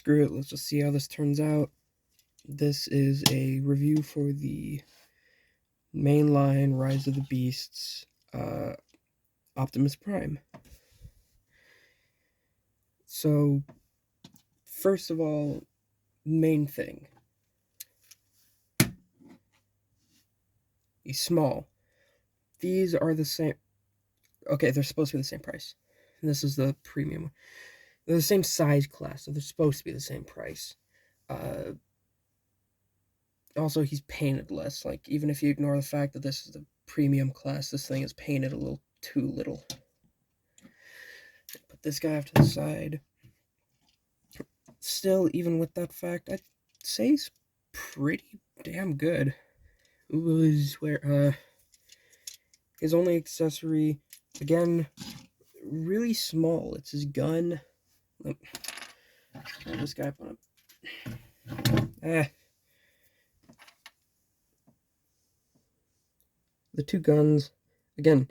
screw it, let's just see how this turns out. This is a review for the mainline Rise of the Beasts Optimus Prime. So, first of all, main thing. He's small. These are the same. Okay, they're supposed to be the same price. This is the premium one. They're the same size class, so they're supposed to be the same price. Also, he's painted less. Like, even if you ignore the fact that this is the premium class, this thing is painted a little too little. Put this guy off to the side. Still, even with that fact, I'd say he's pretty damn good. Was where his only accessory, again, really small. It's his gun. Look, this guy up on him. The two guns, again,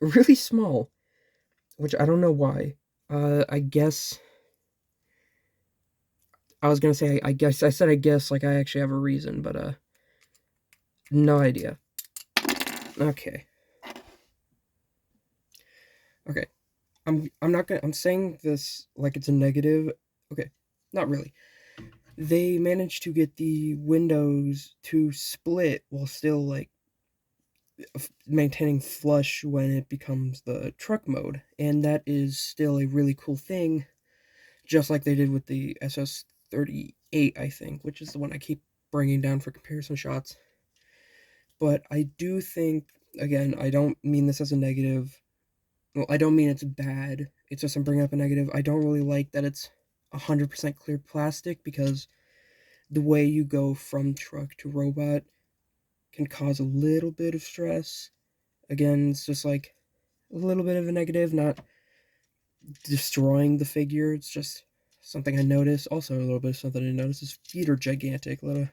really small, which I don't know why. I guess I was gonna say I guess like I actually have a reason, but no idea. Okay. I'm saying this like it's a negative. Okay, not really. They managed to get the windows to split while still like maintaining flush when it becomes the truck mode, and that is still a really cool thing, just like they did with the SS38, I think, which is the one I keep bringing down for comparison shots. But I do think, again, I don't mean this as a negative. Well, I don't mean it's bad. It's just I'm bringing up a negative. I don't really like that it's 100% clear plastic, because the way you go from truck to robot can cause a little bit of stress. Again, it's just like a little bit of a negative, not destroying the figure. It's just something I noticed. Also, a little bit of something I noticed. His feet are gigantic. You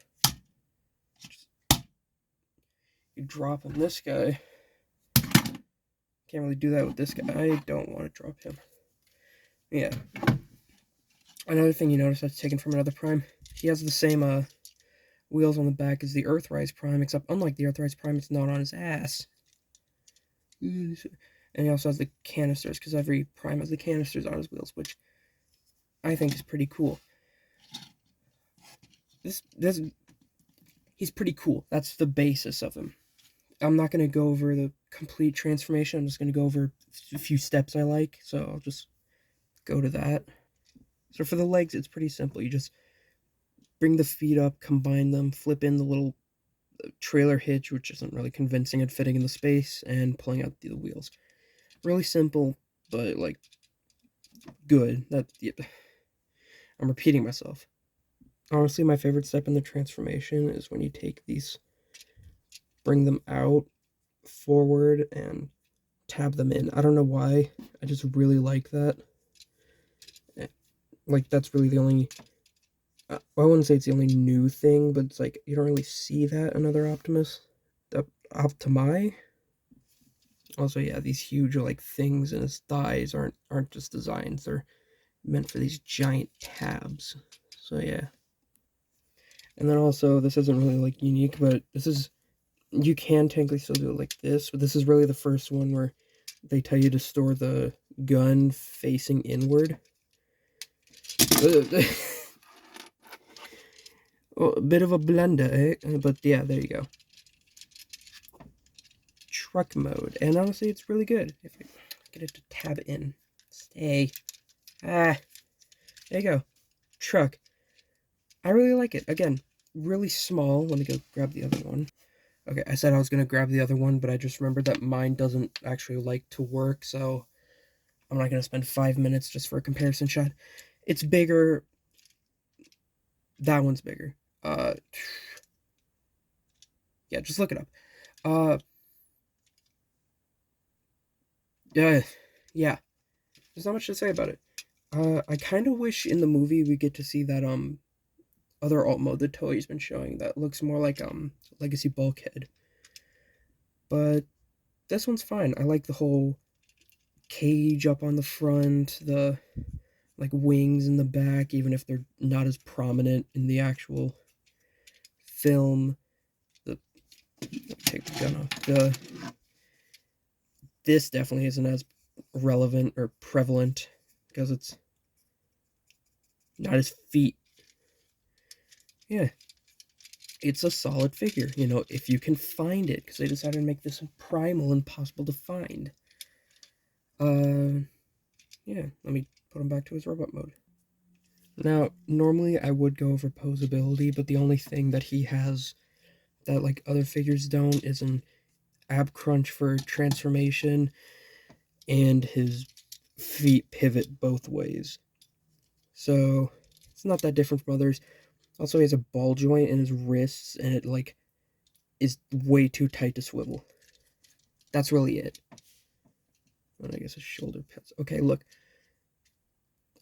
drop on this guy. Can't really do that with this guy. I don't want to drop him. Yeah. Another thing you notice that's taken from another Prime. He has the same wheels on the back as the Earthrise Prime, except unlike the Earthrise Prime, it's not on his ass. And he also has the canisters, because every Prime has the canisters on his wheels, which I think is pretty cool. He's pretty cool. That's the basis of him. I'm not going to go over the complete transformation. I'm just going to go over a few steps I like, so I'll just go to that. So for the legs, it's pretty simple. You just bring the feet up, combine them, flip in the little trailer hitch, which isn't really convincing at fitting in the space, and pulling out the wheels. Really simple, but like good. I'm repeating myself. Honestly, my favorite step in the transformation is when you take these, bring them out, forward, and tab them in. I don't know why. I just really like that. Like, that's really the only... I wouldn't say it's the only new thing, but it's like, you don't really see that in other Optimus. Optimi? Also, yeah, these huge, like, things in his thighs aren't just designs. They're meant for these giant tabs. So, yeah. And then also, this isn't really, like, unique, but this is... You can technically still do it like this, but this is really the first one where they tell you to store the gun facing inward. Oh, a bit of a blunder, eh? But yeah, there you go. Truck mode. And honestly, it's really good. If I get it to tab in. Stay. There you go. Truck. I really like it. Again, really small. Let me go grab the other one. Okay, I said I was going to grab the other one, but I just remembered that mine doesn't actually like to work, so I'm not going to spend 5 minutes just for a comparison shot. It's bigger. That one's bigger. Yeah, just look it up. Yeah. There's not much to say about it. I kind of wish in the movie we get to see that, other alt mode that Toei's been showing that looks more like, Legacy Bulkhead. But this one's fine. I like the whole cage up on the front, the like wings in the back, even if they're not as prominent in the actual film. Take the gun off. This definitely isn't as relevant or prevalent because it's not his feet. Yeah, it's a solid figure, you know, if you can find it, because they decided to make this primal impossible to find. Yeah, let me put him back to his robot mode. Now, normally I would go over posability, but the only thing that he has that like other figures don't is an ab crunch for transformation, and his feet pivot both ways. So it's not that different from others. Also, he has a ball joint in his wrists, and it like is way too tight to swivel. That's really it. And I guess his shoulder pads. Okay, look.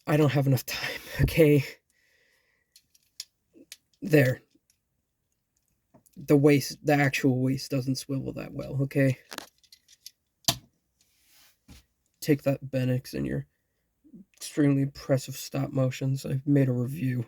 I don't have enough time, okay? There. The actual waist doesn't swivel that well, okay? Take that, Benix, and your extremely impressive stop motions. I've made a review.